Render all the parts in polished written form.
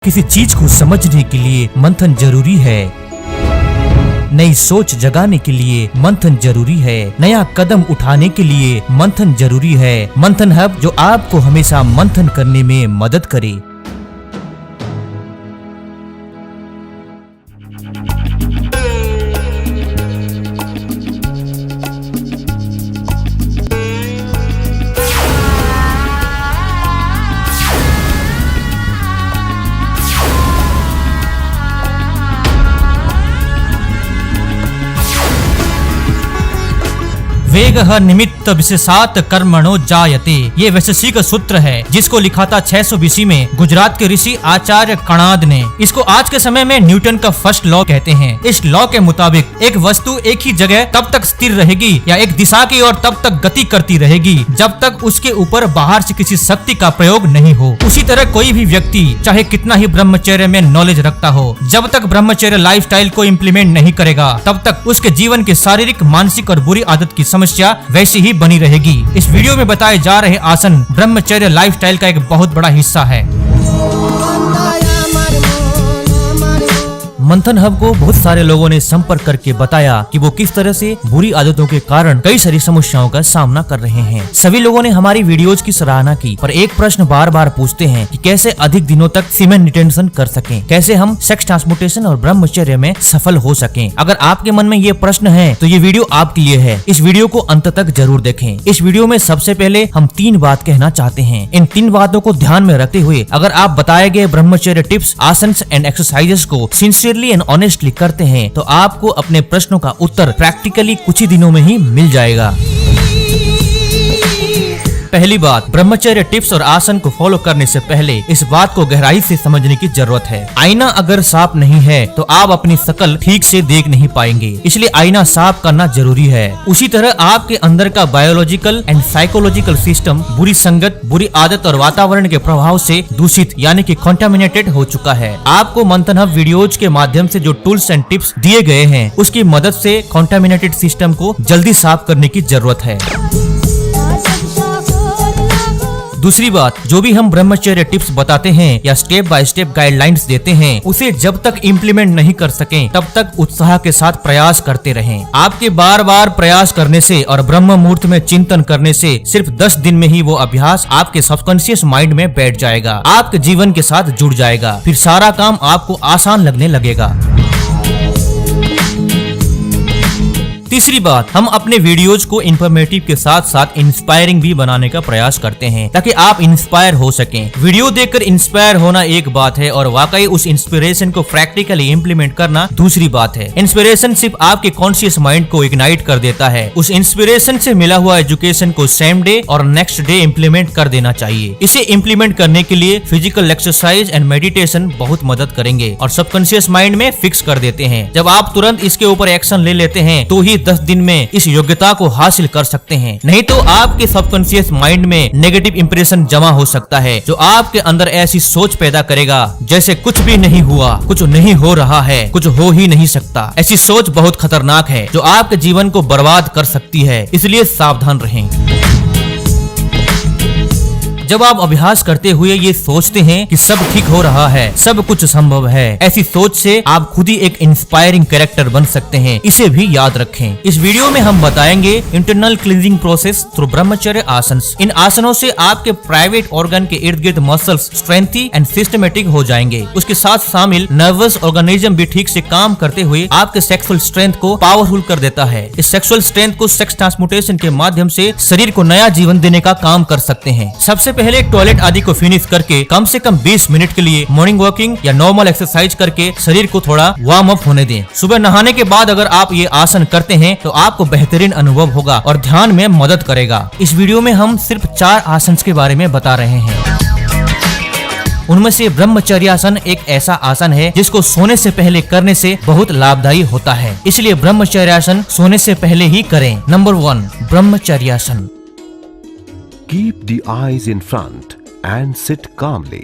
किसी चीज को समझने के लिए मंथन जरूरी है। नई सोच जगाने के लिए मंथन जरूरी है। नया कदम उठाने के लिए मंथन जरूरी है। मंथन हब, जो आपको हमेशा मंथन करने में मदद करे। वेगः निमित्त विशेषात् कर्मणो जायते, ये वैशेषिक सूत्र है जिसको लिखा था 600 BC में गुजरात के ऋषि आचार्य कणाद ने। इसको आज के समय में न्यूटन का फर्स्ट लॉ कहते हैं। इस लॉ के मुताबिक एक वस्तु एक ही जगह तब तक स्थिर रहेगी या एक दिशा की ओर तब तक गति करती रहेगी जब तक उसके ऊपर बाहर से किसी शक्ति का प्रयोग नहीं हो। उसी तरह कोई भी व्यक्ति चाहे कितना ही ब्रह्मचर्य में नॉलेज रखता हो, जब तक ब्रह्मचर्य लाइफस्टाइल को इम्प्लीमेंट नहीं करेगा तब तक उसके जीवन के शारीरिक, मानसिक और बुरी आदत की समस्या वैसी ही बनी रहेगी। इस वीडियो में बताए जा रहे आसन ब्रह्मचर्य लाइफस्टाइल का एक बहुत बड़ा हिस्सा है। मंथन हब को बहुत सारे लोगों ने संपर्क करके बताया कि वो किस तरह से बुरी आदतों के कारण कई सारी समस्याओं का सामना कर रहे हैं। सभी लोगों ने हमारी वीडियोज की सराहना की, पर एक प्रश्न बार बार पूछते हैं कि कैसे अधिक दिनों तक सीमेन रिटेंशन कर सकें, कैसे हम सेक्स ट्रांसमुटेशन और ब्रह्मचर्य में सफल हो सकें। अगर आपके मन में ये प्रश्न है तो ये वीडियो आपके लिए है। इस वीडियो को अंत तक जरूर देखें। इस वीडियो में सबसे पहले हम 3 बात कहना चाहते हैं। इन 3 बातों को ध्यान में रखते हुए अगर आप बताए गए ब्रह्मचर्य टिप्स, आसन एंड एक्सरसाइजेस को सिंसियरली एंड ऑनेस्टली करते हैं तो आपको अपने प्रश्नों का उत्तर प्रैक्टिकली कुछ ही दिनों में ही मिल जाएगा। पहली बात, ब्रह्मचर्य टिप्स और आसन को फॉलो करने से पहले इस बात को गहराई से समझने की जरूरत है। आईना अगर साफ नहीं है तो आप अपनी शक्ल ठीक से देख नहीं पाएंगे, इसलिए आईना साफ करना जरूरी है। उसी तरह आपके अंदर का बायोलॉजिकल एंड साइकोलॉजिकल सिस्टम बुरी संगत, बुरी आदत और वातावरण के प्रभाव से दूषित यानी कि कॉन्टामिनेटेड हो चुका है। आपको मंथन हब वीडियोज के माध्यम से जो टूल्स एंड टिप्स दिए गए हैं उसकी मदद से कॉन्टामिनेटेड सिस्टम को जल्दी साफ करने की जरूरत है। दूसरी बात, जो भी हम ब्रह्मचर्य टिप्स बताते हैं या स्टेप बाय स्टेप गाइडलाइंस देते हैं उसे जब तक इम्प्लीमेंट नहीं कर सकें तब तक उत्साह के साथ प्रयास करते रहें। आपके बार बार प्रयास करने से और ब्रह्म मुहूर्त में चिंतन करने से सिर्फ 10 दिन में ही वो अभ्यास आपके सबकॉन्शियस माइंड में बैठ जाएगा, आपके जीवन के साथ जुड़ जाएगा, फिर सारा काम आपको आसान लगने लगेगा। तीसरी बात, हम अपने वीडियोज को इंफॉर्मेटिव के साथ साथ इंस्पायरिंग भी बनाने का प्रयास करते हैं ताकि आप इंस्पायर हो सकें। वीडियो देखकर इंस्पायर होना एक बात है और वाकई उस इंस्पिरेशन को प्रैक्टिकली इम्प्लीमेंट करना दूसरी बात है। इंस्पिरेशन सिर्फ आपके कॉन्शियस माइंड को इग्नाइट कर देता है। उस इंस्पिरेशन से मिला हुआ एजुकेशन को सेम डे और नेक्स्ट डे इम्प्लीमेंट कर देना चाहिए। इसे इम्प्लीमेंट करने के लिए फिजिकल एक्सरसाइज एंड मेडिटेशन बहुत मदद करेंगे और सबकॉन्शियस माइंड में फिक्स कर देते हैं। जब आप तुरंत इसके ऊपर एक्शन ले लेते हैं तो ही 10 दिन में इस योग्यता को हासिल कर सकते हैं, नहीं तो आपके सबकॉन्शियस माइंड में नेगेटिव इंप्रेशन जमा हो सकता है जो आपके अंदर ऐसी सोच पैदा करेगा जैसे कुछ भी नहीं हुआ, कुछ नहीं हो रहा है, कुछ हो ही नहीं सकता। ऐसी सोच बहुत खतरनाक है जो आपके जीवन को बर्बाद कर सकती है, इसलिए सावधान रहें। जब आप अभ्यास करते हुए ये सोचते हैं कि सब ठीक हो रहा है, सब कुछ संभव है, ऐसी सोच से आप खुद ही एक इंस्पायरिंग कैरेक्टर बन सकते हैं, इसे भी याद रखें। इस वीडियो में हम बताएंगे इंटरनल क्लींजिंग प्रोसेस थ्रू ब्रह्मचर्य आसन। इन आसनों से आपके प्राइवेट ऑर्गन के इर्द गिर्द मसल्स स्ट्रेंथी एंड सिस्टमेटिक हो जाएंगे। उसके साथ शामिल नर्वस ऑर्गेनिज्म भी ठीक से काम करते हुए आपके सेक्सुअल स्ट्रेंथ को पावरफुल कर देता है। इस सेक्सुअल स्ट्रेंथ को सेक्स ट्रांसमुटेशन के माध्यम से शरीर को नया जीवन देने का काम कर सकते हैं। सबसे पहले टॉयलेट आदि को फिनिश करके कम से कम 20 मिनट के लिए मॉर्निंग वॉकिंग या नॉर्मल एक्सरसाइज करके शरीर को थोड़ा वार्म अप होने दें। सुबह नहाने के बाद अगर आप ये आसन करते हैं तो आपको बेहतरीन अनुभव होगा और ध्यान में मदद करेगा। इस वीडियो में हम सिर्फ 4 आसन के बारे में बता रहे हैं। उनमें से ब्रह्मचर्यासन एक ऐसा आसन है जिसको सोने से पहले करने से बहुत लाभदायी होता है, इसलिए ब्रह्मचर्यासन सोने से पहले ही करें। Number 1, ब्रह्मचर्यासन। Keep the eyes in front and sit calmly.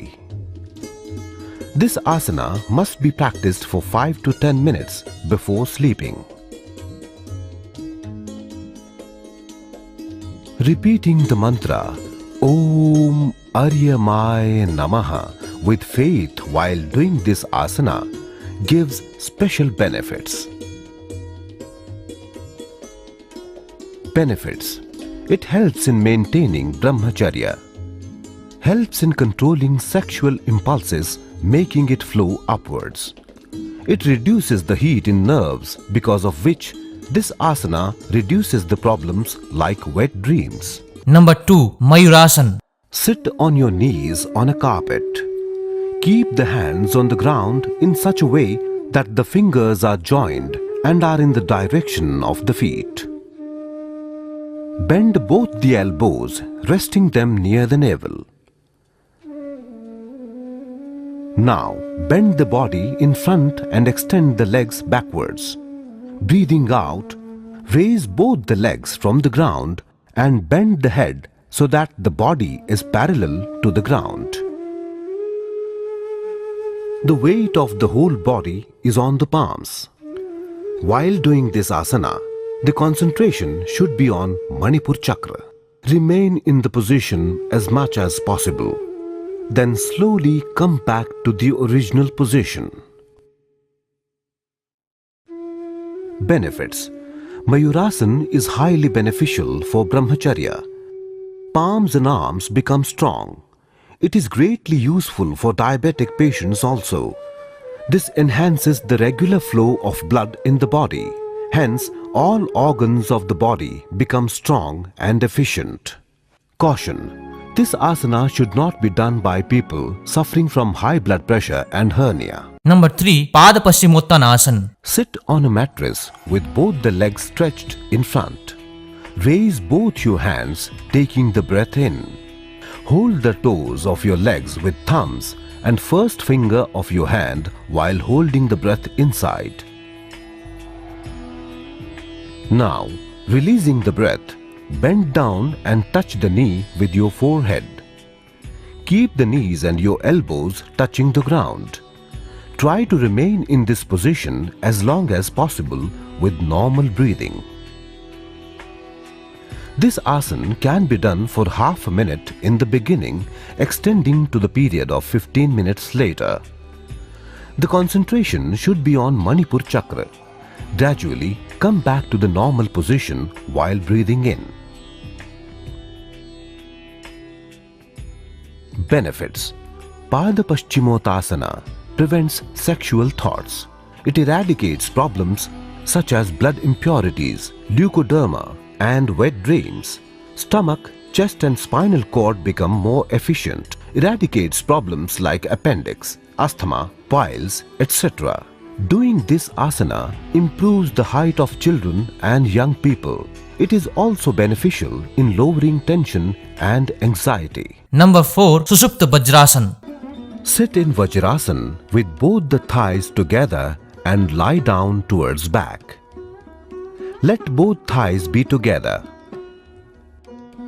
This asana must be practiced for 5 to 10 minutes before sleeping. Repeating the mantra Om Aryamaya Namaha with faith while doing this asana gives special benefits. Benefits. It helps in maintaining brahmacharya, helps in controlling sexual impulses, making it flow upwards. It reduces the heat in nerves, because of which this asana reduces the problems like wet dreams. Number 2, Mayurasana. Sit on your knees on a carpet. Keep the hands on the ground in such a way that the fingers are joined and are in the direction of the feet. Bend both the elbows, resting them near the navel. Now, bend the body in front and extend the legs backwards. Breathing out, raise both the legs from the ground and bend the head so that the body is parallel to the ground. The weight of the whole body is on the palms. While doing this asana, the concentration should be on Manipur Chakra. Remain in the position as much as possible. Then slowly come back to the original position. Benefits. Mayurasana is highly beneficial for brahmacharya. Palms and arms become strong. It is greatly useful for diabetic patients also. This enhances the regular flow of blood in the body. Hence, all organs of the body become strong and efficient. Caution. This asana should not be done by people suffering from high blood pressure and hernia. Number 3, Pada Paschimottanasana. Sit on a mattress with both the legs stretched in front. Raise both your hands, taking the breath in. Hold the toes of your legs with thumbs and first finger of your hand while holding the breath inside. Now, releasing the breath, bend down and touch the knee with your forehead. Keep the knees and your elbows touching the ground. Try to remain in this position as long as possible with normal breathing. This asana can be done for half a minute in the beginning, extending to the period of 15 minutes later. The concentration should be on Manipur Chakra. Gradually come back to the normal position while breathing in. Benefits. Pada Paschimottanasana prevents sexual thoughts. It eradicates problems such as blood impurities, leukoderma, and wet dreams. Stomach, chest and spinal cord become more efficient. Eradicates problems like appendix, asthma, piles, etc. Doing this asana improves the height of children and young people. It is also beneficial in lowering tension and anxiety. Number 4, Susupta Vajrasana. Sit in Vajrasana with both the thighs together and lie down towards back. Let both thighs be together.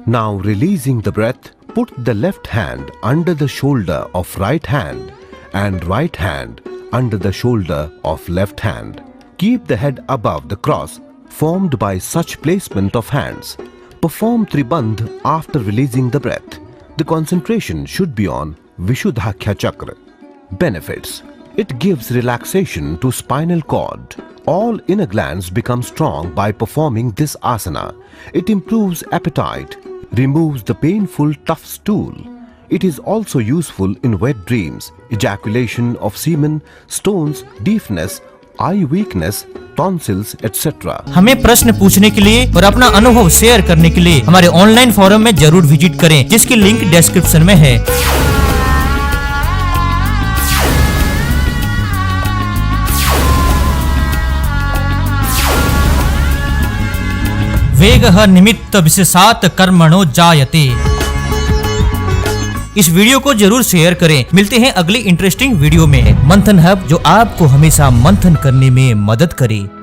Now, releasing the breath, put the left hand under the shoulder of right hand and right hand under the shoulder of left hand. Keep the head above the cross formed by such placement of hands. Perform Tribandh after releasing the breath. The concentration should be on Vishuddhakya Chakra. Benefits. It gives relaxation to spinal cord. All inner glands become strong by performing this asana. It improves appetite, removes the painful tough stool. It is also useful in wet dreams, ejaculation of semen, stones, deafness, eye weakness, tonsils, etc. हमें प्रश्न पूछने के लिए और अपना अनुभव share करने के लिए हमारे ऑनलाइन फोरम में जरूर विजिट करें, जिसकी लिंक डिस्क्रिप्शन में है। वेगः निमित्त विशेषात् कर्मणो जायते। इस वीडियो को जरूर शेयर करें। मिलते हैं अगली इंटरेस्टिंग वीडियो में। मंथन हब, जो आपको हमेशा मंथन करने में मदद करे।